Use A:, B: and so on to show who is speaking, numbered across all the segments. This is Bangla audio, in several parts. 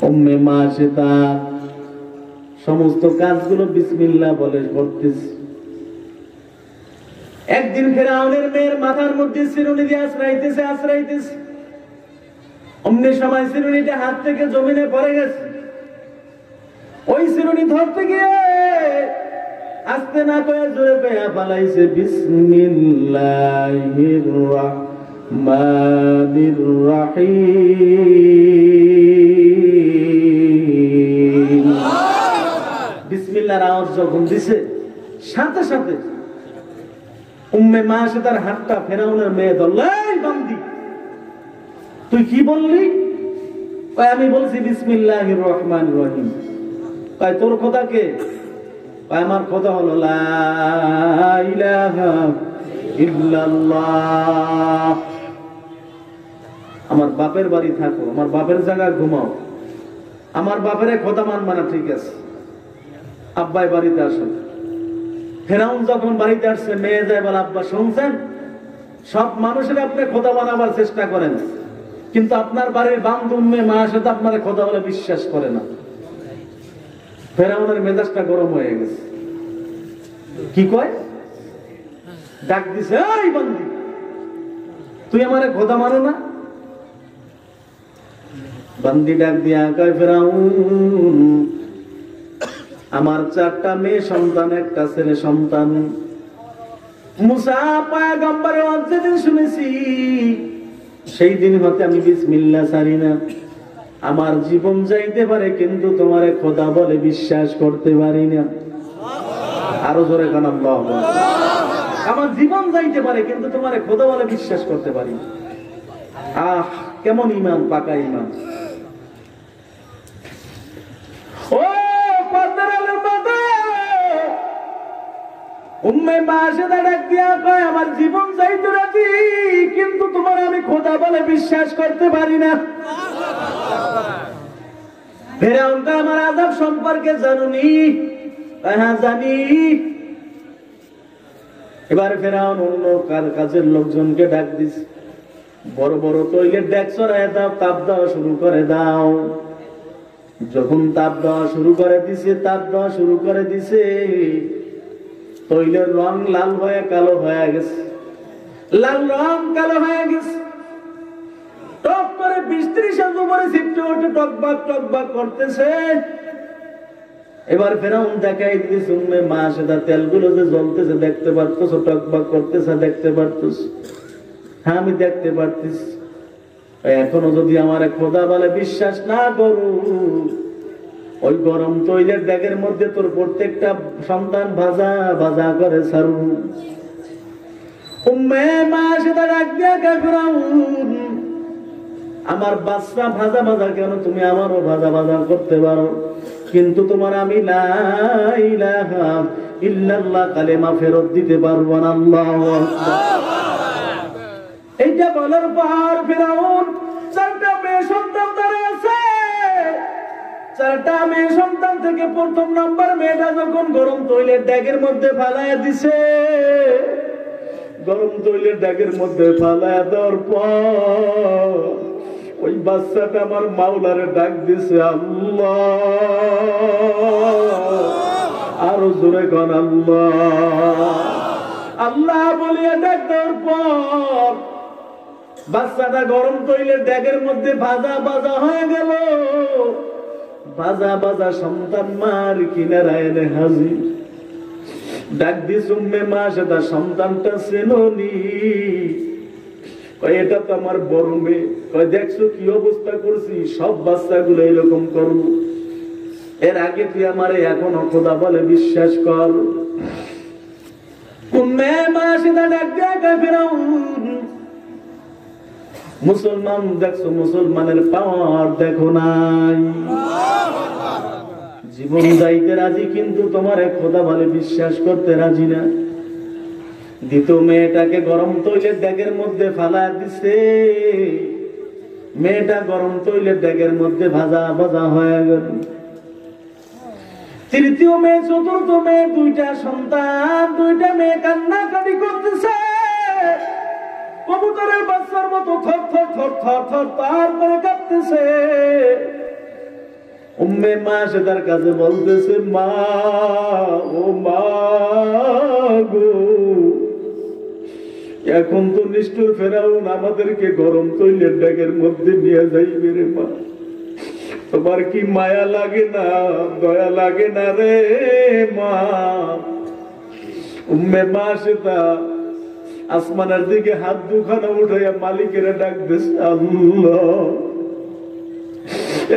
A: উম্মে মাশিতা সমস্ত কাজগুলো বিসমিল্লাহ বলে করতেছে। একদিন ফেরাউনের মেয়ের মাথার মধ্যে চিরুনি দিয়ে আশ্রাইতেছে। অমনি সময় চিরুনিটা হাত থেকে জমিনে পড়ে গেছে। ওই চিরুনি ধরতে গিয়ে আস্তে না কয়ে জোরে পেয়া পালাইছে বিসমিল্লাহির রাহমানির রাহিম। বিসমিল্লাহর আওয়াজ যখন দিছে সাথে সাথে উম্মে মাশিতার হাতটা ফেরাউনের মেয়ে ধরল। এই বান্দি, তুই কি বললি? কয় আমি বলছি বিসমিল্লাহির রহমানির রহিম। কয় তোর খোদা কে? কয় আমার খোদা হলো লা ইলাহা ইল্লাল্লাহ। আমার বাপের বাড়ি থাকো, আমার বাপের জায়গায় ঘুমাও, আমার বাপের খোদা মানবা না, ঠিক আছে? আব্বাই বাড়িতে আসো। ফেরাউন যখন বাড়িতে আসছে, মেয়ে যায় বলে আব্বা শুনছেন, সব মানুষের আপনি খোদা বানাবার চেষ্টা করেন, কিন্তু আপনার বাড়ির বান্ধব মেয়ে মায়ের সাথে আপনার খোদা বলে বিশ্বাস করে না। ফেরাউনের মেজাজটা গরম হয়ে গেছে। কি কয়? ডাক দিছে, এই বান্দি, তুই আমারে খোদা মানো না? বান্দি ডাক দিয়া কয়, ফেরাউন, আমার 4টা মেয়ে সন্তান, একটা ছেলে সন্তান। মুসা পয়গম্বরের যেদিন শুনেছি সেই দিন হতে আমি বিসমিল্লাহ ছাড়ি না। আমার জীবন যাইতে পারে কিন্তু তোমারে খোদা বলে বিশ্বাস করতে পারি না। আরো জোরে কান আল্লাহু আকবার। আমার জীবন যাইতে পারে কিন্তু তোমারে খোদা বলে বিশ্বাস করতে পারি না। আহ, কেমন ঈমান, পাকা ঈমান। ও পর্দার মতো উম্মে মাশিতা ডাক দিয়া কয়, আমার জীবন যাইতে রাজি কিন্তু তোমার আমি খোদা বলে বিশ্বাস করতে পারি না। ফেরাউন তো আমার আযাব সম্পর্কে জানুনি? হ্যাঁ জানি। এবার ফেরাউন অন্য কাজের লোকজনকে ডাক দিস, বড় বড় তৈলের ডেক চড়ায় দাও, তাপ দেওয়া শুরু করে দাও। যখন তাপ দেওয়া শুরু করে দিছে, তৈলের রং লাল হয়ে কালো হয়ে গেছে, লাল রং কালো হয়ে গেছে। টক করে 20-30 উপরে ছিটতে ওঠে, টকবাক করতেছে। এবার ফেরাউন দেখাই দিয়েছে, উম্মে মাশিতা তেলগুলো যে জ্বলতেছে দেখতে পারতেছো, টকবাক করতেছে দেখতে পারতেছো? হ্যাঁ আমি দেখতে পারতেছি। এখনো যদি আমার খোদা বলে বিশ্বাস না করু, ওই গরম তৈলের ব্যাগের মধ্যে তোর প্রত্যেকটা সন্তান ভাজা ভাজা করে ছাড়ু। উম্মে মাশিতা ডাক দিয়া কয়, ফেরাউন, আমার বাচ্চা ভাজা ভাজা কেন, তুমি আমারও ভাজা ভাজা করতে পারো, কিন্তু তোমার আমি লা ইলাহা ইল্লাল্লাহ কালেমা ফেরত দিতে পারবো না। আল্লাহু আকবার। এইটা বলার পর ফেরাউন 4টা মেয়ে সন্তান ধরে আছে। 4টা মেয়ে সন্তান থেকে প্রথম নাম্বার মেয়েটা যখন গরম তৈলের ড্যাগের মধ্যে ফালাইয়া দিছে, গরম তৈলের ড্যাগের মধ্যে ফালাইয়া দেওয়ার পর ওই বাচ্চাটা আমার মাওলারে ডাক দিছে, আল্লাহ। আরো জোরে গান আল্লাহ আল্লাহ বলিয়া ডাক দেওয়ার পর বাচ্চাটা গরম তৈলের ড্যাগের মধ্যে ভাজা ভাজা হয়ে গেল। ভাজা ভাজা সন্তান মার কিনারায় এনে হাজির। ডাক দিস, উম্মে মাশিতা, সন্তানটা চেননি? কয় এটা তো আমার বড় মেয়ে। কয় দেখছো কি অবস্থা করছি, সব বাচ্চাগুলো এরকম করবো। এর আগে তুই আমারে এখনো খোদা বলে বিশ্বাস কর। উম্মে মাশিতা ডাক দিয়া কয়, ফেরাউন, মুসলমান দেখছো, মুসলমানের পাওয়ার দেখো নাই। জীবন যাইতে রাজি কিন্তু তোমারে খোদা বলে বিশ্বাস করতে রাজি না। দ্বিতীয় মেয়েটাকে গরম তৈলের ড্যাগের মধ্যে ফালা দিছে। মেয়েটা গরম তৈলের ড্যাগের মধ্যে ভাজা ভাজা হয়ে গেল। তৃতীয় মেয়ে, চতুর্থ মেয়ে, 2টা সন্তান, 2টা মেয়ে কান্নাকাটি করতেছে কবুতরের বাচ্চার মতো, থর থর থর থর থর তারপরে কাঁপতেছে। উম্মে মা সে তার কাছে বলতেছে, মা ও মা গো, এখন তো নিষ্ঠুর ফেরাউন আমাদেরকে গরম তৈলের ডেকের মধ্যে নিয়ে যাইবে রে মা, তোমার কি মায়া লাগে না, দয়া লাগে না রে মা? উম্মে মা সে তা আসমানের দিকে হাত দুখানা উঠাইয়া মালিকের ডাক দিছে, আল্লাহ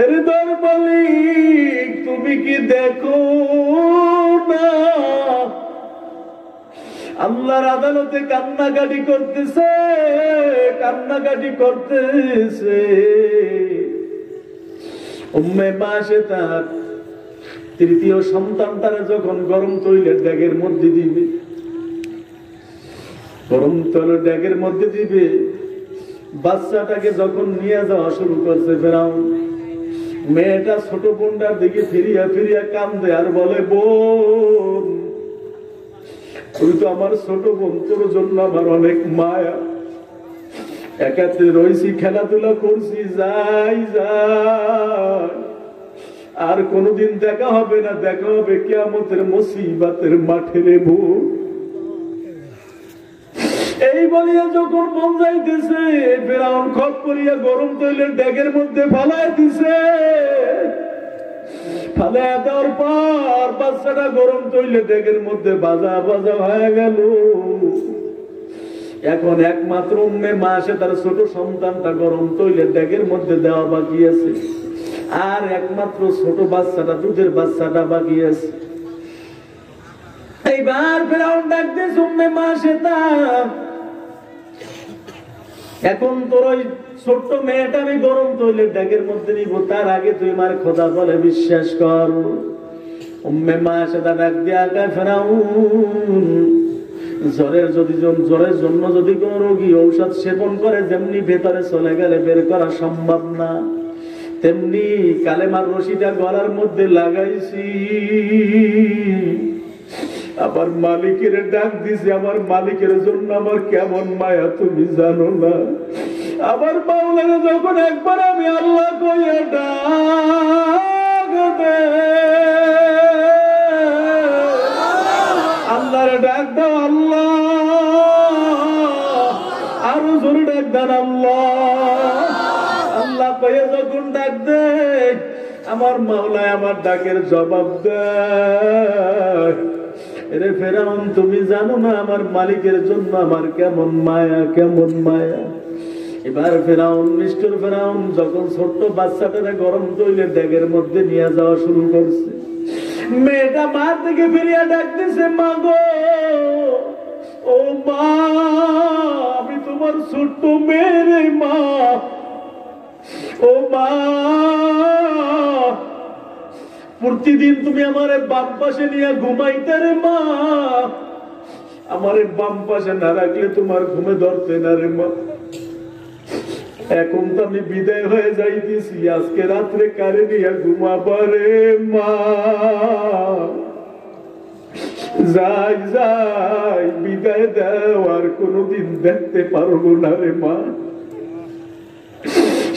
A: এর দর মালিক, তুমি কি দেখো না আল্লাহর আদালতে কান্নাকাটি করতেছে, কান্নাকাটি করতেছে। উম্মে মা সে তার তৃতীয় সন্তানটারে যখন গরম তৈলের ড্যাগের মধ্যে দিবে, গরম তৈলের ড্যাগের মধ্যে দিবে, বাচ্চাটাকে যখন নিয়ে যাওয়া শুরু করছে ফেরাউন, মেয়েটা ছোট বোনটার দিকে ফিরিয়া ফিরিয়া কান্দে আর বলে, বোন তুই তো আমার ছোট বোন, তোর জন্য আমার অনেক মায়া, একাত্রে রয়েছি, খেলাধুলা করছি, যাই যাই, আর কোনদিন দেখা হবে না, দেখা হবে কিয়ামতের মুসিবতের মাঠে রে বোন। এই বলিয়া যখন মন যাইতেছে, ফেরাউন খপ করিয়া গরম তৈলের ড্যাগের মধ্যে ফালায় দিছে। ফালায় দেওয়ার পর বাচ্চাটা গরম তৈলের ড্যাগের মধ্যে বাজা বাজা হয়ে গেল। এখন একমাত্র উম্মে মা সে তার ছোট সন্তানটা গরম তৈলের ড্যাগের মধ্যে দেওয়া বাকি আছে, আর একমাত্র ছোট বাচ্চাটা, দুধের বাচ্চাটা বাকি আছে। এইবার ফেরাউন ডাক দিয়েছে, উম্মে মা সে তা এখন তোর ওই ছোট্ট মেয়েটা আমি গরম তৈলের ড্যাগের মধ্যে নিব, তার আগে তুই আমার খোদা বলে বিশ্বাস কর। উম্মে মা সে তা ডাক দিয়া কয়, ফেরাউন জ্বরের জন্য যদি কোন রোগী ঔষধ সেবন করে, যেমনি ভেতরে চলে গেলে বের করা সম্ভব না, তেমনি কালেমার রশিটা গলার মধ্যে লাগাইছি, আমার মালিকের ডাক দিছি, আমার মালিকের জন্য আমার কেমন মায়া তুমি জানো না। আমার মাওলানা যখন একবার আমি আল্লাহ কইয়া ডাক দে, আল্লাহর ডাক দাও আল্লাহ, আরো জোরে ডাক দেন আল্লাহ, আল্লাহ কইয়া যখন ডাক দে, আমার মাওলানা আমার ডাকের জবাব দেয়। রে ফেরাউন তুমি জানো না আমার মালিকের জন্য আমার কেমন মায়া, কেমন মায়া। এবার ফেরাউন, নিষ্ঠুর ফেরাউন যখন ছোট্ট বাচ্চাটারে গরম তৈলের ড্যাগের মধ্যে নিয়ে যাওয়া শুরু করছে, মেয়েটা মার থেকে ফিরিয়া ডাকতেছে, মা গো, ও মা, আমি তোমার ছোট্ট মেয়ে মা, ও মা, প্রতিদিন তুমি আমার বাম পাশে নিয়ে ঘুমাইতে রে মা, আমার বাম পাশে না রাখলে তোমার ঘুমে ধরতে না রে মা। এখন তো আমি বিদায় হয়ে যাইতেছি, আজকে রাত্রে কারে নিয়ে ঘুমাবা রে মা, যাই যাই, বিদায় দাও, আর কোনদিন দেখতে পারবো না রে মা।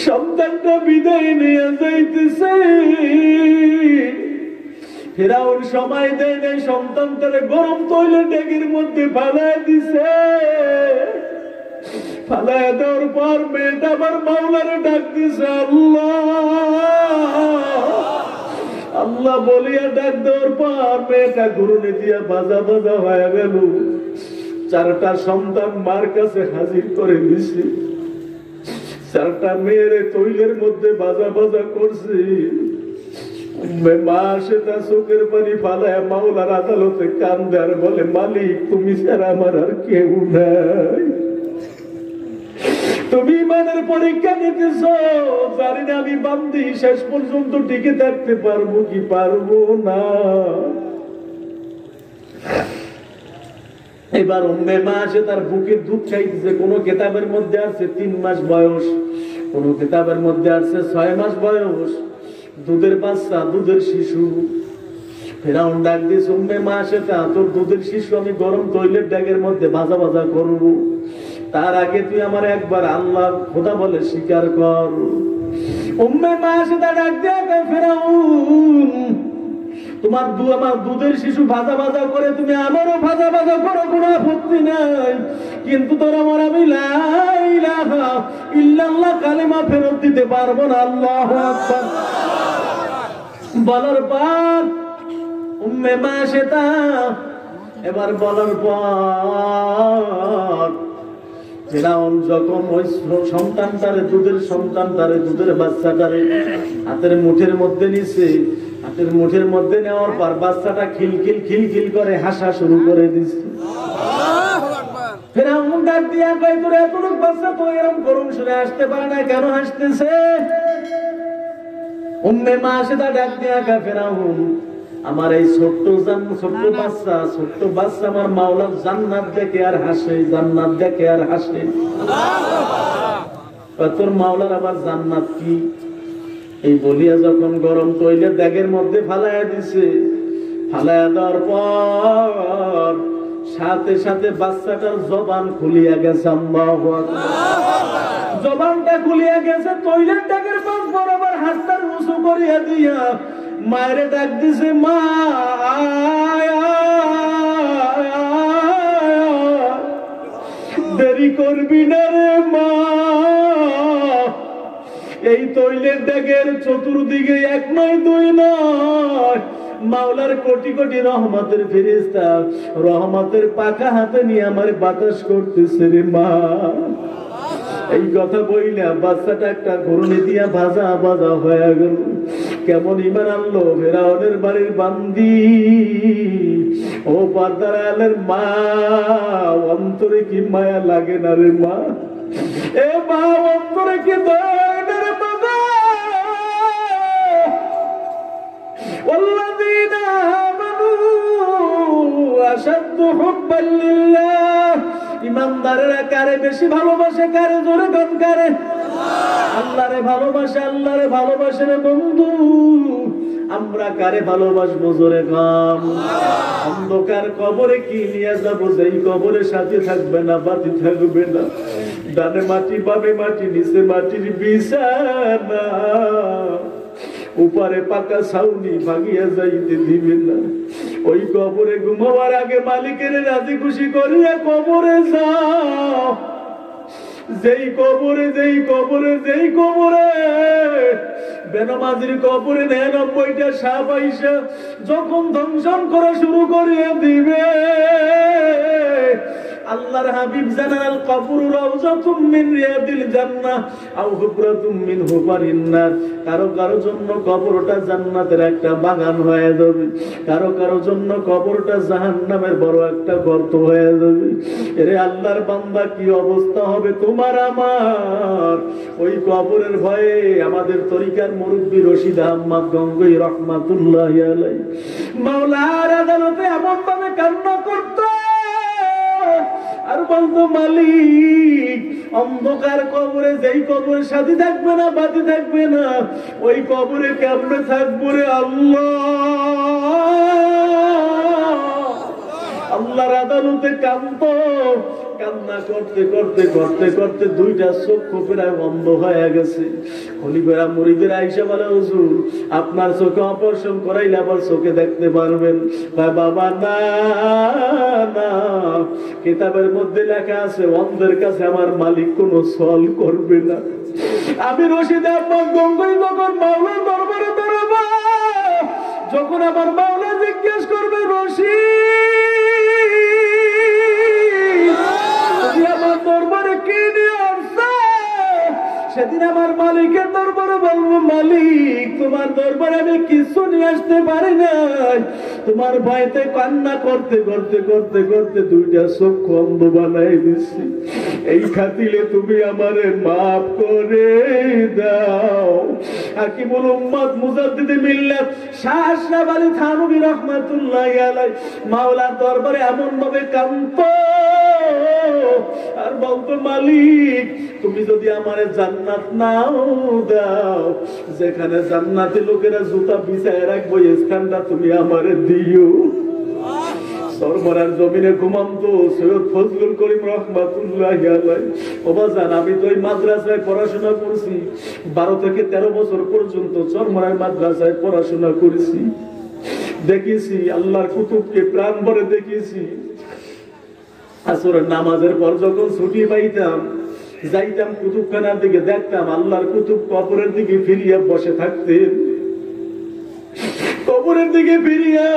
A: সন্তানটা বিদায় নিয়ে যাইতেছে, ফেরাউন সময় দেয় নাই, সন্তানটারে গরম তৈলের ড্যাগের মধ্যে ফালায় দিছে। ফালায় দেওয়ার পর মেয়েটা আবার মাওলারে ডাক দিছে, আল্লাহ আল্লাহ বলিয়া ডাক দেওয়ার পর মেয়েটা ঘুরুনি দিয়া বাজা বাজা হয়ে গেল। চারটা সন্তান মার কাছে হাজির করে দিছে, চারটা মেয়েরে তৈলের মধ্যে বাজা বাজা করছে। মা সে তার চোখের পানি ফালায় মাওলার আদালতে কান্দে আর বলে, মালিক তুমি ছাড়া আমার আর কেউ নাই, তুমি ইমানের পরীক্ষা নিতেছ, জানি না আমি বান্দি শেষ পর্যন্ত টিকে থাকতে পারবো কি পারবো না। এবার উম্মে মা সে তার বুকে দুধ খাইতেছে, কোন কিতাবের মধ্যে আছে 3 মাস বয়স, কোন কিতাবের মধ্যে আছে 6 মাস বয়স, দুধের বাচ্চা, দুধের শিশু। ফেরাউন ডাক দিয়েছে, উম্মে মা সে তা তোর দুধের শিশু আমি গরম তৈলের ড্যাগের মধ্যে ভাজা ভাজা করবো, তার আগে তুই আমার একবার আল্লাহ খোদা বলে স্বীকার কর। উম্মে মাসেদা ডাক দিয়া কয় ফেরাউন তোমার আমার দুধের শিশু ভাজা ভাজা করে তুমি আমারও ভাজা ভাজা করো, কোনো আপত্তি নাই, কিন্তু তোর আমার আমি লা ইলাহা ইল্লাল্লাহ কালেমা ফেরত দিতে পারবো না। আল্লাহু আকবার বলার পর উম্মে মাসেদা এবার বলার পর ফেরাউন যখন ওই সন্তানটারে দুধের বাচ্চাটারে হাতের মুঠের মধ্যে নিছে, হাতের মুঠের মধ্যে নেওয়ার পর বাচ্চাটা খিলখিল করে হাসা শুরু করে দিচ্ছে। ফেরাউন ডাক দিয়া কয় তোর এতটুক বাচ্চা তো এরকম করুন শুনে হাসতে পারে না, কেন হাসতেছে? উম্মে মাসেদা ডাক দিয়া কয় ফেরাউন আমার এই ছোট্ট বাচ্চা আমার মাওলার জান্নাত দেখে আর হাসে, জান্নাত দেখে আর হাসে। তোর মাওলার আবার জান্নাত কি? এই বলিয়া যখন গরম তৈলে ব্যাগের মধ্যে ফালাইয়া দিছে, ফালাইয়া দেওয়ার পর সাথে সাথে বাচ্চাটার জবান খুলিয়া গেছে। আল্লাহু আকবার জবানটা খুলিয়া গেছে, তৈলের ব্যাগের পাশ বরাবর হাতটা উঁচু করিয়া দিয়া মায়েরে ডাক দিছে, মা দেরি করবি না রে মা, এই তৈলের দাগের চতুর্দিকে এক নয় দুই নয় মাওলার কোটি কোটি রহমতের ফেরেশতা রহমতের পাকা হাতে নিয়ে আমার বাতাস করতেছে রে মা। এই কথা বইলা বাচ্চাটা একটা ঘুরনি দিয়া ভাজা ভাজা হয়ে গেল। কেমন ইমান আনলো ফেরাউনের বাড়ির বান্দি, ও পর্দার আলের মা, অন্তরে কি মায়া লাগে না রে মা? এ মা অন্তরে কি দয়া না রে বাবা? والذين آمنوا أشد حبا لله ইমানদারেরা কারে বেশি ভালোবাসে? কারে জোরে গান কারে? আল্লাহরে ভালোবাসে, আল্লাহরে ভালোবাসে রে বন্ধু। আমরা কারে ভালোবাসবো জোরে গান? অন্ধকার কবরে কি নিয়ে যাবো? যেই কবরের সাথে থাকবে না, বাতি থাকবে না, ডানে মাটি বামে মাটি নিচে মাটির বিছানা, উপরে পাকা ছাউনি ভাঙিয়া যাইতে দিবে না। ওই কবরে ঘুমাবার আগে মালিকের রাজি খুশি করিয়া কবরে যাও। যেই কবরে বেনামাজির কবরে 99টা সাপ আইসা যখন ধ্বংসন করা শুরু করিয়া দিবে, আল্লাহর হাবিব জানান আল কবরু রাউযাতুম মিন রিয়াদিল জান্নাহ আও হুফরাতুম মিন হুফারিন নার। কারো কারো জন্য কবরটা জান্নাতের একটা বাগান হয়ে যাবে, কারো কারো জন্য কবরটা জাহান্নামের বড় একটা গর্ত হয়ে যাবে। এরে আল্লাহর বান্দা কি অবস্থা হবে তোমার আমার? ওই কবরের ভয়ে আমাদের তরিকার মুরব্বী রশিদ আহমদ গঙ্গোই রহমাতুল্লাহি আলাইহি মাওলার আদালতে এমন ভাবে কান্না করত আর বলতো, মালিক অন্ধকার কবরে যেই কবরের সাথে থাকবে না, বাতি থাকবে না, ওই কবরে কেমনে থাকবো রে আল্লাহ? আল্লাহর আদালতে কাঁদতো, কান্না করতে করতে করতে করতে দুইটা চক্ষু প্রায় বন্ধ হয়ে গেছে। খলিফা মুরিদের আয়েশা বলে, হুজুর আপনার চোখে অপারেশন করাইলে আবার চোখে দেখতে পারবেন? বাবা না না, কিতাবের মধ্যে লেখা আছে অন্ধের কাছে আমার মালিক কোনো সওয়াল করবে না। আমি রশিদ আহমদ গঙ্গোই যখন মাওলার দরবারে দাঁড়াবো, যখন আমার মাওলা জিজ্ঞেস করবে, রশিদ আমার দরবারে কি নিয়ে আসছে, সেদিন আমার মালিকের দরবারে বলবো, মালিক তোমার দরবারে আমি কিছু নিয়ে আসতে পারি নাই, তোমার ভয়তে কান্না করতে করতে করতে করতে দুইটা চক্ষু অন্ধ বানাই দিচ্ছি, এই খাতিলে তুমি আমারে মাফ করে দাও। হাকিমুল উম্মত মুজাদ্দিদ মিল্লাত শাহ আশরাফ আলী থানভী রাহমাতুল্লাহি আলাইহি মাওলার দরবারে এমন ভাবে কাঁদতো আর বলতো, মালিক তুমি যদি আমারে জান্নাত নাও দাও, যেখানে জান্নাতি লোকেরা জুতা বিছায় রাখবো স্থানটা তুমি আমারে দিও। সরবরার জমিনে ঘুমাতো সৈয়দ ফজলুল করিম রহমাতুল্লাহি আলাইহি। ও বাজান, আমি তো এই মাদ্রাসায় পড়াশোনা করছি, 12 থেকে 13 বছর পর্যন্ত চরমরার মাদ্রাসায় পড়াশোনা করেছি। দেখেছি আল্লাহর কুতুবকে প্রাণ ভরে দেখেছি। আসরের নামাজের পর যখন ছুটি পাইতাম, যাইতাম কুতুবখানার দিকে, দেখতাম আল্লাহর কুতুব কবরের দিকে ফিরিয়া বসে থাকতেন। কবরের দিকে ফিরিয়া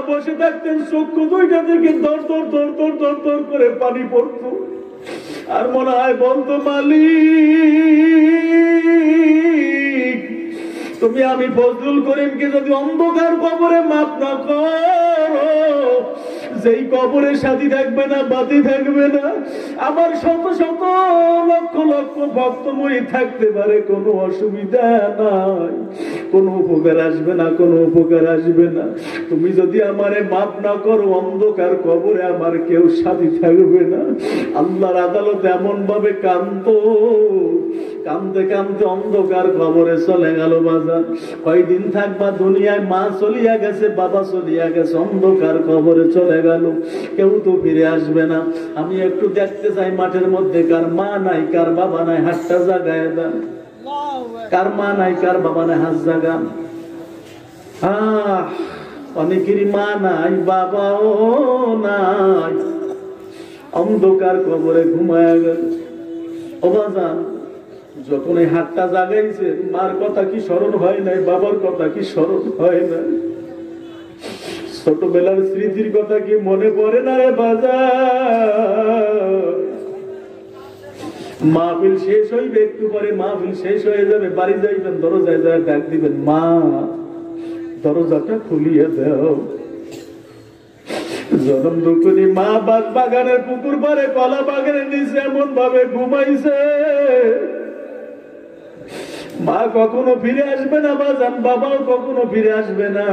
A: বসে থাকতেন, চক্ষু দুইটা থেকে দর দর দর দর দর দর করে পানি পড়তো। আর মনে হয় বলতো, মালিক তুমি আমি ফজলুল করিমকে যদি অন্ধকার কবরে মাফ না করো, যেই কবরের সাথী থাকবে না, বাতি থাকবে না, আমার শত শত লক্ষ লক্ষ ভক্তময়ী থাকতে পারে, কোনো অসুবিধা নাই, কোনো উপকার আসবে না, কোনো উপকার আসবে না। তুমি যদি আমারে মাফ না করো, অন্ধকার কবরে আমার কেউ সাথী থাকবে না। আল্লাহর আদালতে এমন ভাবে কাঁদতো, কাঁদতে কাঁদতে অন্ধকার কবরে চলে গেল। বাজার কয়দিন থাকবা দুনিয়ায়? মা চলিয়া গেছে, বাবা চলিয়া গেছে, অন্ধকার কবরে চলে গেল, কেউ তো ফিরে আসবে না। আমি একটু দেখতে চাই মাঠের মধ্যে কার মা নাই, কার বাবা নাই, হাতটা জাগায় দেন। কার মা নাই, কার বাবা নাই, হাত জাগান। অনেকেরই মা নাই, বাবাও নাই, অন্ধকার কবরে ঘুমায় গেল। ও বাজান, যখন এই হাতটা জাগাইছে, মার কথা কি স্মরণ হয় নাই? বাবার কথা কি স্মরণ হয় নাই? ছোটবেলার স্মৃতির কথা কি মনে পড়ে না রে বাজার? মাহফিল শেষ হইবে, একটু পরে মাহফিল শেষ হয়ে যাবে, বাড়ি যাইবেন, দরজায় যায় ডাক দিবেন, মা দরজাটা খুলিয়ে দাও। জনম দুঃখী মা বাগ বাগানের পুকুর পারে কলা বাগানের নিচে এমন ভাবে ঘুমাইছে, মা কখনো ফিরে আসবে না বাজান, বাবাও কখনো ফিরে আসবে না।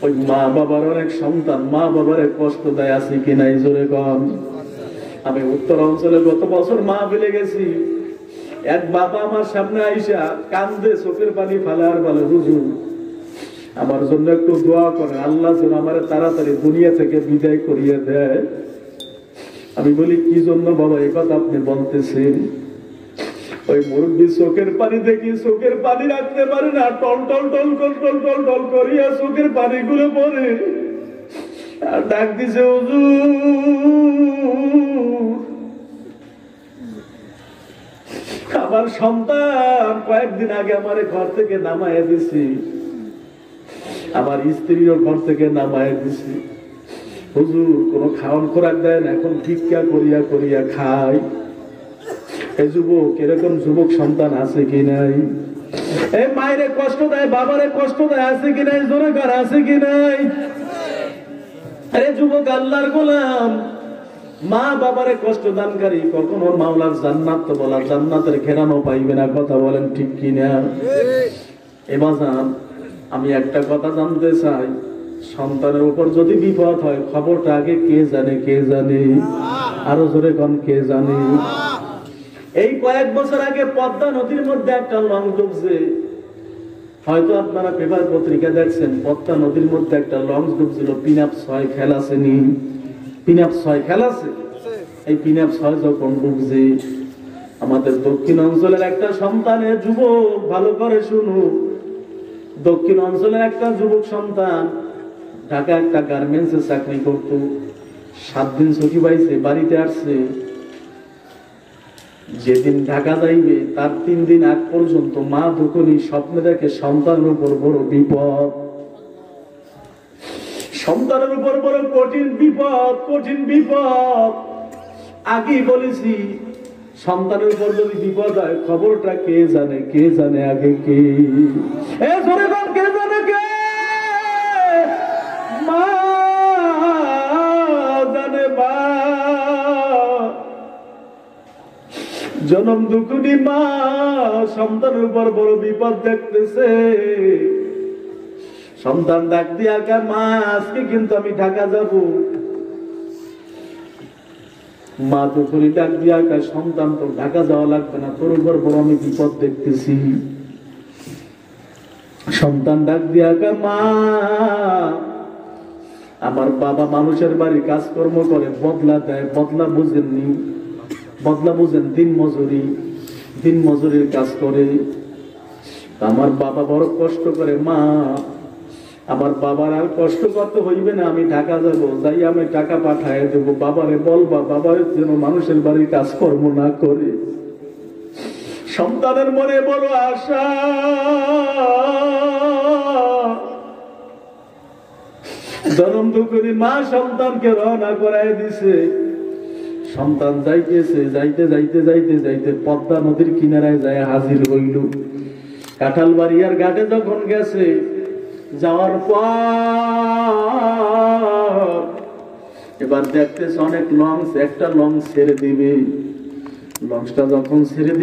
A: ওই মা বাবার অনেক সন্তান মা বাবার কষ্ট দেয়, আছে কি নাই জোরে কম। আমি উত্তর অঞ্চলে গত বছর মা ফেলে গেছি, এক বাবা আমার সামনে আইসা কান্দে, চোখের পানি ফেলে আর বলে, হুজুর আমার জন্য একটু দোয়া করে, আল্লাহ যেন আমার তাড়াতাড়ি দুনিয়া থেকে বিদায় করিয়ে দেয়। আমি বলি, কি জন্য বাবা এই কথা আপনি বলতেছেন? ওই মুরব্বী চোখের পানি দেখি, চোখের পানি রাখতে পারে না, টল টল টল টল টল টল টল করিয়া চোখের পানি গুলো পড়ে আর ডাক দিছে, হুজুর আমার সন্তান কয়েকদিন আগে আমার ঘর থেকে নামায় দিছি, আমার স্ত্রীও ঘর থেকে নামায় দিছি, হুজুর কোনো খাওয়ান খোরাক দেন, এখন ভিক্ষা করিয়া করিয়া খাই। এই যুবক, এরকম যুবক সন্তান আছে কি নাই? এই মায়েরে কষ্ট দেয়, বাবারে কষ্ট দেয়, আছে কি নাই জোরে কার, আছে কি নাই? আরে যুবক, আল্লাহর গোলাম, মা বাবারে কষ্ট দানকারী কখনো মাওলার জান্নাত তো বলা, জান্নাতের ঘেরানো পাইবে না। কথা বলেন ঠিক কিনা? এবার আমি একটা কথা জানতে চাই, সন্তানের উপর যদি বিপদ হয় খবরটা আগে কে জানে? কে জানে? আরো জোরে কোন কে জানে? এই কয়েক বছর আগে পদ্মা নদীর মধ্যে একটা লঞ্চ ডুবছে, হয়তো আপনারা পেপার পত্রিকা দেখছেন, পদ্মা নদীর মধ্যে একটা লঞ্চ ডুবছিল। পিনাপ 6 খেলাছেনি, পিনাপ 6 খেলাছে। এই পিনাপ 6 যখন ডুবছে, আমাদের দক্ষিণ অঞ্চলের একটা সন্তানের যুবক, ভালো করে শুনো, দক্ষিণ অঞ্চলের একটা যুবক সন্তান ঢাকা একটা গার্মেন্টসে চাকরি করতো, 7 দিন ছুটি পাইছে, বাড়িতে আসছে। যেদিন ঢাকা যাইবে তার 3 দিন আগ পর্যন্ত মা দুঃখী স্বপ্নে দেখে সন্তানের উপর বড় বিপদ, সন্তানের উপর বড় কঠিন বিপদ, কঠিন বিপদ। আগেই বলেছি, সন্তানের উপর যদি বিপদ হয় খবরটা কে জানে? কে জানে আগে? কে কে জানে? কে? মা জানে, মা। জনম দুঃখী মা সন্তানের উপর বড় বিপদ দেখতেছে। সন্তান ডাক দিয়া কে, মা আজকে কিন্তু আমি ঢাকা যাব। মা দুঃখী ডাক দিয়া কে, সন্তান তো ঢাকা যাওয়া লাগবে না, তোর উপর বড় আমি বিপদ দেখতেছি। সন্তান ডাক দিয়া কে, মা আমার বাবা মানুষের বাড়ি কাজকর্ম করে, বদলা দেয়, বদলা বুঝেননি, বদলা বুঝেন, দিন মজুরির কাজ করে। আমার বাবা বড় কষ্ট করে। মা, আমার বাবার আর কষ্ট করতে হইবে না, আমি ঢাকা যাবো, যাই আমি টাকা পাঠায় দেবো, বাবারে বলবা বাবা যেন মানুষের বাড়ির কাজকর্ম না করে। সন্তানের মনে বড় আশা, জনম দুঃখী মা সন্তানকে রওনা করায় দিছে। সন্তান যাইতেছে, যাইতে যাইতে যাইতে যাইতে পদ্মা নদীর কিনারায় যায় হাজির হইল। কাঁঠালবাড়িয়ার ঘাটে যখন গেছে, যাওয়ার পর এবার দেখতেছে অনেক লঞ্চ, একটা লঞ্চ ছেড়ে দিবে। লঞ্চটা যখন ছেড়ে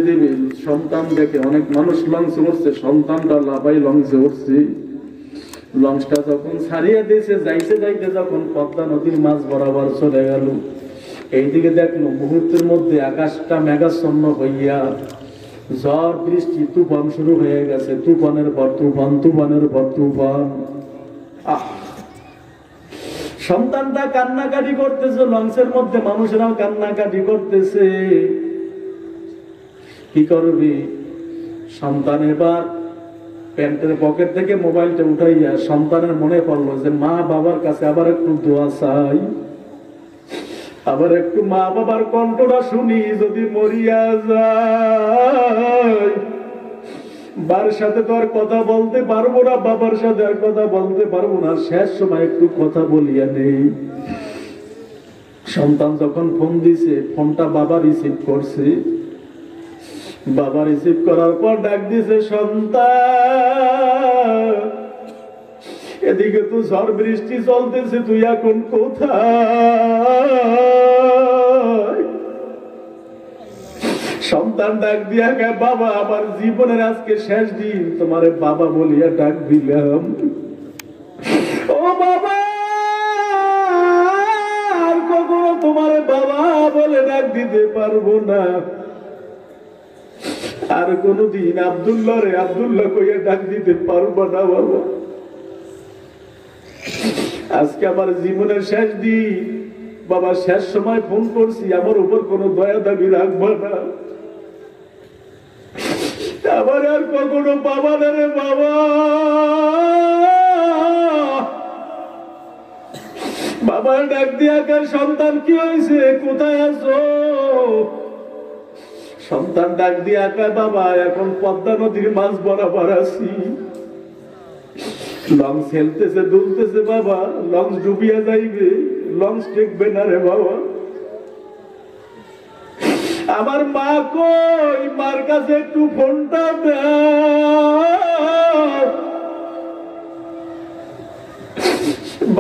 A: দিবে সন্তান দেখে অনেক মানুষ লঞ্চে উঠছে, সন্তানটা লাফাই লঞ্চে উঠছে। লঞ্চটা যখন ছাড়িয়ে দিয়েছে, যাইতে যাইতে যখন পদ্মা নদীর মাঝ বরাবর চলে গেল, এইদিকে দেখলো মুহূর্তের মধ্যে আকাশটা মেঘাচ্ছন্ন হইয়া ঝড় বৃষ্টি তুফান শুরু হয়ে গেছে। তুফানের পর তুফান, তুফানের পর তুফান। সন্তানটা কান্নাকাটি করতেছে, লঞ্চের মধ্যে মানুষেরাও কান্নাকাটি করতেছে। কি করবি? সন্তান এবার প্যান্টের পকেট থেকে মোবাইলটা উঠাইয়া সন্তানের মনে পড়লো যে মা বাবার কাছে আবার একটু দোয়া চাই, আবার একটু মা বাবার কণ্ঠটা শুনি, যদি মরিয়া যায়। বার সাথে তো আর কথা বলতে পারবো না, বাবার সাথে আর কথা বলতে পারবো না, শেষ সময় একটু কথা বলিয়া নেই। সন্তান যখন ফোন দিছে, ফোনটা বাবা রিসিভ করছে। বাবা রিসিভ করার পর ডাক দিছে, সন্তান এদিকে তো ঝড় বৃষ্টি চলতেছে, তুই এখন কোথায়? সন্তান ডাক দিয়া কে, বাবা আমার জীবনের আজকে শেষ দিন, তোমারে বাবা বলিয়া ডাক দিলাম। ও বাবা, আর কখনো তোমারে বাবা বলে ডাক দিতে পারবো না। আর কোনদিন আব্দুল্লাহ রে আব্দুল্লাহ কইয়া ডাক দিতে পারবো না বাবা। আজকে আমার জীবনের শেষ দিন বাবা, শেষ সময় ফোন করছি, আমার উপর কোনো দয়া দাবি রাখবো না। আবার আর কখনো বাবা না রে বাবা। বাবার ডাক দিয়া কার, সন্তান কি হয়েছে, কোথায় আছো? সন্তান ডাক দিয়া কার, বাবা এখন পদ্মা নদীর মাঝ বরাবর আছি, লঞ্চ হেলতেছে দুলতেছে বাবা, লঞ্চ ডুবিয়া যাইবে, লঞ্চ টেকবে না রে বাবা। আমার মা কই, মার কাছে একটু ফোনটা দাও।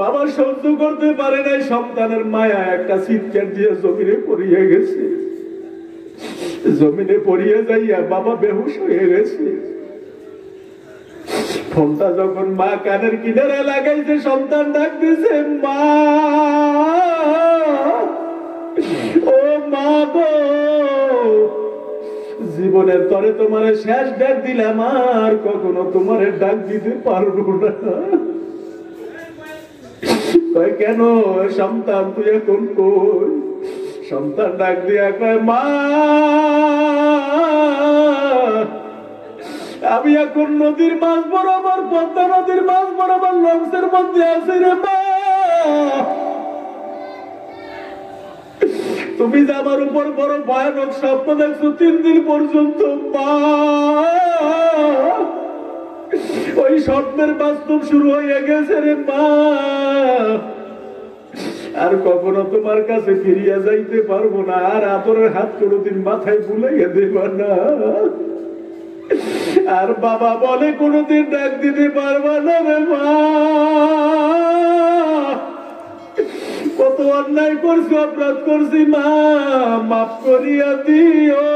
A: বাবা সহ্য করতে পারে নাই, সন্তানের মায়া একটা চিৎকার দিয়ে জমিনে পড়িয়ে গেছে। জমিনে পড়িয়ে যাইয়া বাবা বেহুশ হয়ে গেছে। ফোনটা যখন মা কানের কিনারে লাগাইছে, সন্তান ডাক দিছে, মা, ও মা গো, জীবনের তরে তোমার শেষ ডাক দিলাম, আর কখনো তোমার ডাক দিতে পারবো না। কয় কেন সন্তান, তুই এখন কই? সন্তান ডাক দিয়া কয়, মা আমি এখন নদীর মাঝ বরাবর, পদ্মা নদীর মাঝ বরাবর লঞ্চের মধ্যে আছি রে মা। তুমি যে আমার উপর বড় ভয়ানক স্বপ্ন দেখছো 3 দিন পর্যন্ত মা, ওই স্বপ্নের বাস্তব শুরু হয়ে গেছে রে মা। আর কখনো তোমার কাছে ফিরিয়া যাইতে পারবো না, আর আদরের হাত কোনোদিন মাথায় বুলাইয়া দেবা না। আর বাবা বলে কোনোদিন ডাক দিতে পারবা না রে মা। কত অন্যায় করছি, অপরাধ করছি মা, মাফ করিয়া দিও,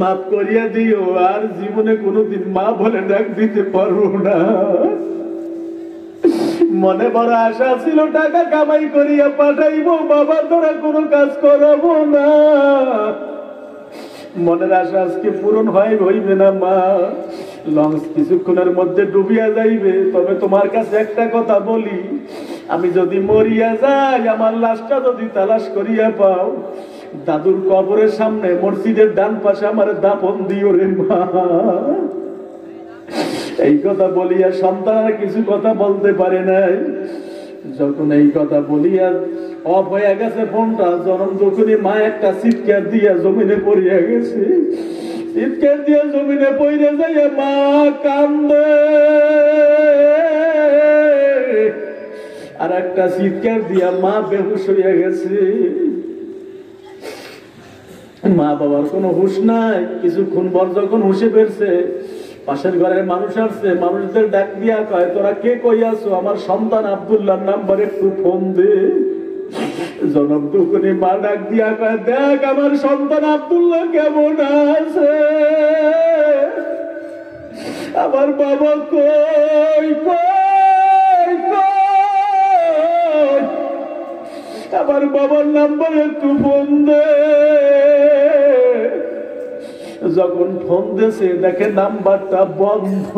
A: মাফ করিয়া দিও। আর জীবনে কোনোদিন মা বলে ডাক দিতে পারবো না। মনে বড় আশা ছিল, টাকা কামাই করিয়া পাঠাইবো, বাবা তোরা কোনো কাজ করাবো না। মনের আশা আজকে পূরণ হইবে না মা। লঞ্চ কিছুক্ষণের মধ্যে ডুবিয়া যাইবে। তবে তোমার কাছে একটা কথা বলি, আমি যদি মরিয়া যাই, আমার লাশটা যদি তালাশ করিয়া পাও, দাদুর কবরের সামনে মসজিদের ডান পাশে আমার দাফন দিও রে মা। এই কথা বলিয়া সন্তান আর কিছু কথা বলতে পারে নাই। যখন এই কথা বলিয়া অফ হয়ে গেছে ফোনটা, জনম যখনই মা একটা চিৎকার দিয়া জমিনে পড়িয়া গেছে। চিৎকার দিয়া জমিনে পড়ে যাইয়া মা কান্দে, আর একটা চিৎকার দিয়া মা বেহুশ হইয়া গেছে। মা বাবার কোনো হুঁশ নাই। কিছুক্ষণ পর যখন হুঁশে ফিরছে, পাশের ঘরের মানুষ আসছে, মানুষদের ডাক দিয়া কয়, তোরা কে কই আছো? আমার সন্তান আব্দুল্লাহর নাম্বারে একটু ফোন দে। জনম দুকুনি মা ডাক দিয়া কয়, দেখ আমার সন্তান আব্দুল্লাহ কেমন আছে। আমার বাবা কই কই কই, আমার বাবার নাম্বারে একটু ফোন দে। যখন ফোন দিয়েছে দেখে নাম্বারটা বন্ধ,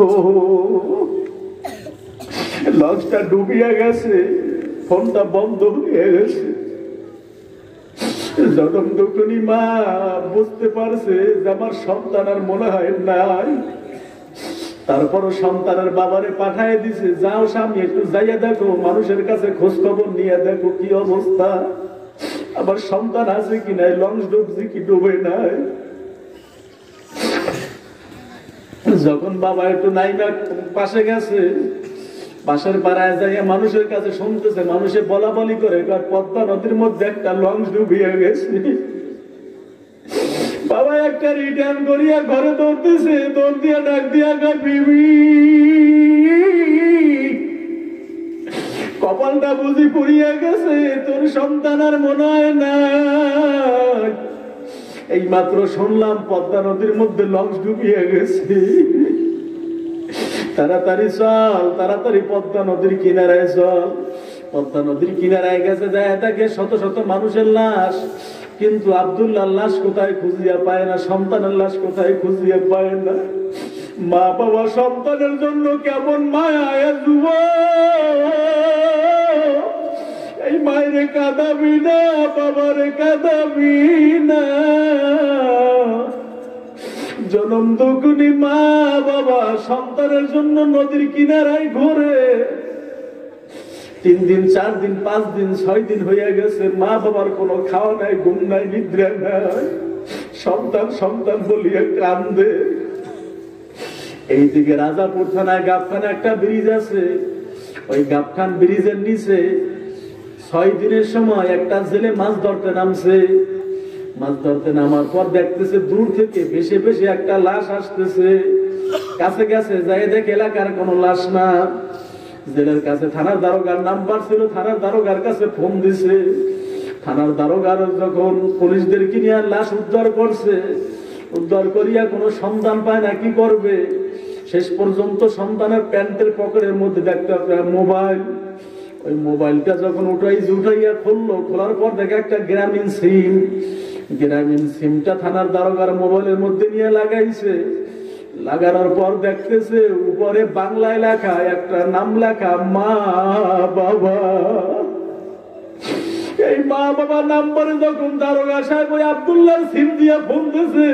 A: লঞ্চটা ডুবিয়া গেছে, ফোনটা বন্ধ হয়ে গেছে। যখন দুঃখী মা বুঝতে পারছে যে আমার সন্তান আর মনে হয় নাই, তারপরও সন্তানের বাবারে পাঠায় দিছে, যাও স্বামী একটু যাইয়া দেখো, মানুষের কাছে খোঁজ খবর নিয়ে দেখো কি অবস্থা, আমার সন্তান আছে কি নাই, লঞ্চ ডুবছে কি ডুবে নাই। যখন বাবা একটু নাইমা পাশে গেছে, পাশের পাড়ায় যাইয়া মানুষের কাছে শুনতেছে, মানুষে বলা বলি করে পদ্মা নদীর মধ্যে একটা লঞ্চ ডুবিয়ে গেছে। বাবা একটা রিটার্ন করিয়া ঘরে দৌড়তেছে, দৌড় দিয়া ডাক দিয়া গা, বিবি কপালটা বুঝি পুড়িয়া গেছে, তোর সন্তান আর মনে হয় না। এই মাত্র শুনলাম পদ্মা নদীর মধ্যে লঞ্চ ডুবিয়ে গেছে। তাড়াতাড়ি চল, তাড়াতাড়ি পদ্মা নদীর কিনারায় চল। পদ্মা নদীর কিনারায় গেছে, যায় তাকে শত শত মানুষের লাশ, কিন্তু আব্দুল্লাহর লাশ কোথায় খুঁজিয়া পায় না, সন্তানের লাশ কোথায় খুঁজিয়া পায় না। মা বাবা সন্তানের জন্য কেমন মায়া যুব, এই মায়ের কাঁদাবি না, বাবার কাঁদাবি না। জনম দুগুনি মা বাবা সন্তানের জন্য নদীর কিনারায় ঘুরে। 3 দিন 4 দিন 5 দিন 6 দিন হইয়া গেছে, মা বাবার কোনো খাওয়া নাই, ঘুম নাই, নিদ্রা নাই, সন্তান সন্তান বলিয়া কান্দে। এইদিকে রাজাপুর থানায় গাবখান একটা ব্রিজ আছে, ওই গাবখান ব্রিজের নিচে 6 দিনের সময় একটা জেলে মাছ ধরতে নামছে। মাছ ধরতে নামার পর দেখতেছে দূর থেকে ভেসে ভেসে একটা লাশ আসতেছে। কাছে গেছে, যাই দেখে এলাকার কোনো লাশ না। জেলের কাছে থানার দারোগার নাম্বার ছিল, থানার দারোগার কাছে ফোন দিছে। থানার দারোগার যখন পুলিশদেরকে নিয়ে লাশ উদ্ধার করছে, উদ্ধার করিয়া কোনো সন্ধান পায় না, কি করবে? শেষ পর্যন্ত সন্তানের প্যান্টের পকেটের মধ্যে দেখতে একটা মোবাইল। ওই মোবাইলটা যখন উঠাইয়া খুললো, খোলার পর দেখে একটা গ্রামীণ সিম। গ্রামীণ সিমটা থানার দারোগার মোবাইলের মধ্যে নিয়ে লাগাইছে। লাগানোর পর দেখতেছে উপরে বাংলায় লেখা একটা নাম লেখা, মা বাবা। এই মা বাবা নাম্বারে যখন দারোগা সাহেব ওই আব্দুল্লাহর সিম দিয়া ফোন দিয়েছে,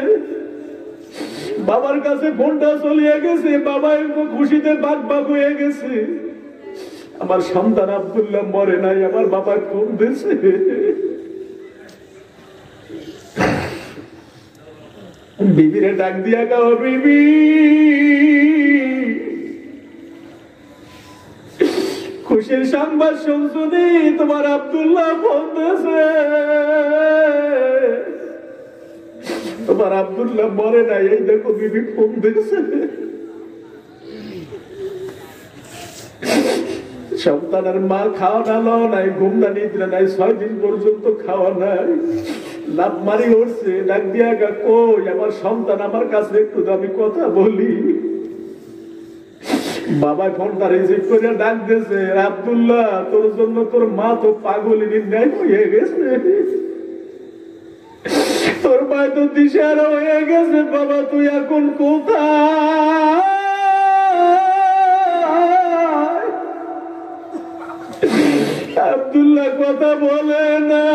A: বাবার কাছে ফোনটা চলিয়ে গেছে। বাবা একটু খুশিতে বাক বাক হয়ে গেছে, আমার সন্তান আব্দুল্লাহ মরে নাই, আমার বাবা ফোন দিয়েছে। বিবিরে ডাক দিয়া গাও, বিবি খুশির সংবাদ শুনছুনি, তোমার আব্দুল্লাহ ফোন দিয়েছে, তোমার আব্দুল্লাহ মরে নাই, এই দেখো বিবি ফোন দিয়েছে। সন্তানের মা খাওয়া না লওয়া নাই, ঘুম না নিদ্রা নাই, 6 দিন পর্যন্ত খাওয়া নাই, লাভ মারি উঠছে। ডাক দিয়া গা, কই আমার সন্তান, আমার কাছে একটু আমি কথা বলি। বাবা ফোনটা রিসিভ করে ডাক দিয়েছে, আব্দুল্লাহ তোর জন্য তোর মা তো পাগলিনীর ন্যায় হয়ে গেছে, তোর তোর মায় তো দিশারা হয়ে গেছে বাবা, তুই এখন কোথায়? আব্দুল্লাহ কথা বলে না।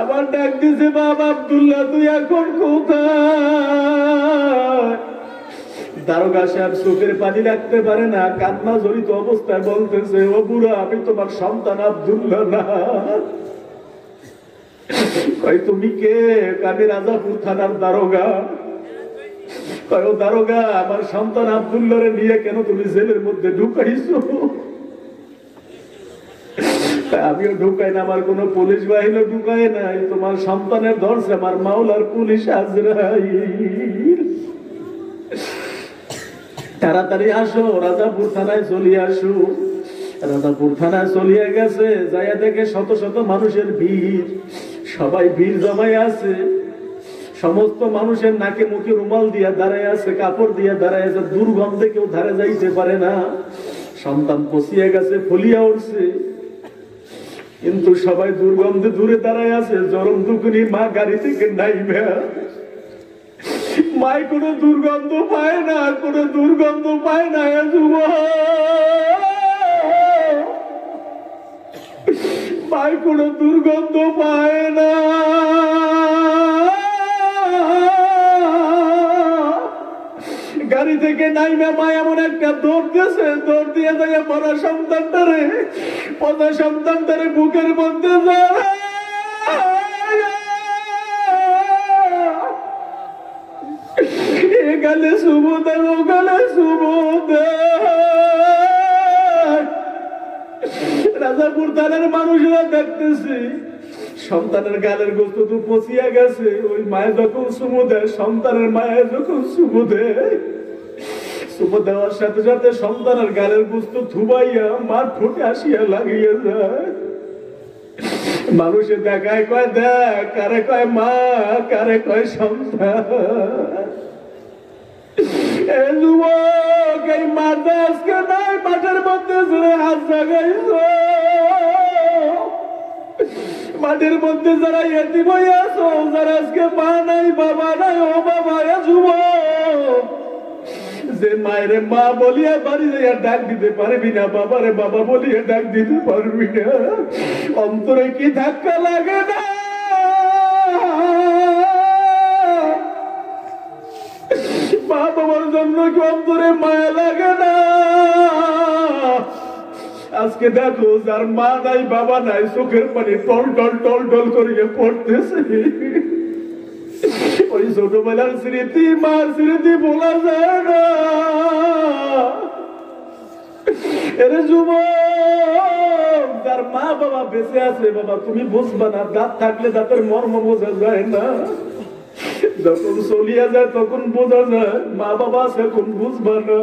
A: আবার ডাক দিছে, বাবা আব্দুল্লাহ তুই এখন কোথায়? দারোগা সাহেব চোখের পানি রাখতে পারে না, কান্না জড়িত অবস্থায় বলতেছে, ও বুড়া আমি তোমার সন্তান আব্দুল্লাহ না। কয় তুমি কে? আমি রাজাপুর থানার দারোগা। কয় ও দারোগা, আমার সন্তান আব্দুল্লাহরে নিয়ে কেন তুমি জেলের মধ্যে ঢুকাইছো? আমিও ঢুকাই না, আমার কোন পুলিশ বাহিনী ঢুকায় নাই, তোমার সন্তানের ধরছে আমার মাওলার পুলিশ আজরাইল। তাড়াতাড়ি আসো, রাজাপুর থানায় চলিয়ে আসো। রাজাপুর থানায় চলিয়ে গেছে, যাইয়া দেখে শত শত মানুষের ভিড়, সবাই ভিড় জমাই আছে। সমস্ত মানুষের নাকে মুখে রুমাল দিয়া দাঁড়ায় আছে, কাপড় দিয়া দাঁড়ায় আছে, দুর্গন্ধে কেউ ধারে যাইতে পারে না। সন্তান পচিয়ে গেছে, ফলিয়া উঠছে, কিন্তু সবাই দুর্গন্ধে দূরে দাঁড়ায় আছে। জরম দুকুনি মা গাড়ি থেকে নাইবে, মাই কোনো দুর্গন্ধ পায় না, কোনো দুর্গন্ধ পায় না। মাই কোনো দুর্গন্ধ পায় না। গাড়ি থেকে নাইমে মা এমন একটা দৌড় দিয়েছে, দৌড় দিয়ে যায় পড়া সন্তানটারে বুকের মধ্যে গালে সুবোধে, ও গালে সুবোধে। রাজাপুর থানার মানুষরা দেখতেছি সন্তানের গালের গোস্ত তো পচিয়া গেছে। ওই মায়ে যখন সুমো দেয়, সন্তানের মায়ে যখন সুমো দেয়, সুমো দেওয়ার সাথে সাথে সন্তানের গালের গোস্ত থুবাইয়া মার ঠোঁটে আসিয়া লাগিয়ে যায়। মানুষে দেখায়, কয় দেখ, কারে কয় মা, কারে কয় সন্তান। এই মাঠে আজকে নাই, মাঠের মধ্যে হাত জাগাইছ। মাঠের মধ্যে যারা এতিম হয়ে আছো, যারা আজকে মা নাই বাবা নাই, ও বাবা এ যুবক, যে মায়ের মা বলিয়া বাড়ি যাইয়া ডাক দিতে পারবি না, বাবারে বাবা বলিয়া ডাক দিতে পারবি না, অন্তরে কি ধাক্কা লাগে না? মা বাবার জন্য কি অন্তরে মায়া লাগে না? আজকে দেখো, যার মা নাই বাবা নাই, চোখের পানি টল টল টল টল করিয়ে পড়তেছে। ওই ছোটবেলার স্মৃতি, মার স্মৃতি বলা যায় না। এরে যুবক, যার মা বাবা বেঁচে আছে, বাবা তুমি বুঝবা না, দাঁত থাকলে দাঁতের মর্ম বোঝা যায় না। যখন চলিয়া যায় তখন বোঝা যায়, মা বাবা আছে এখন বুঝবা না।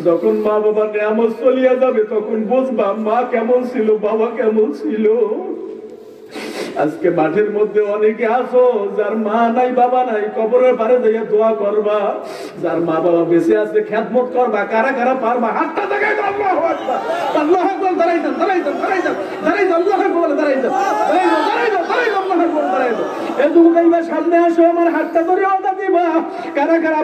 A: যখন মা বাবা নিয়ামত চলিয়া যাবে তখন বুঝবা মা কেমন ছিল, বাবা কেমন ছিল। আজকে মাঠের মধ্যে অনেকে আছো, যার মা নাই বাবা নাই, কবরের পারে যাইয়া দোয়া করবা। যার মা বাবা বেঁচে আছে খেদমত করবা। কারা কারা পারবা হাতটা দেখাই দাও। আল্লাহু আকবার, আল্লাহু আকবার। দাঁড়াই যান, দাঁড়াই যান, দাঁড়াই যান, দাঁড়াই যান, আল্লাহু আকবার, দাঁড়াই যান, দাঁড়াই যান, দাঁড়াই যান, দাঁড়াই যান, আল্লাহু আকবার, দাঁড়াই যান। এই যুবক সামনে আসো, আমার হাতটা ধরে ওটা দিবা। কারা কারা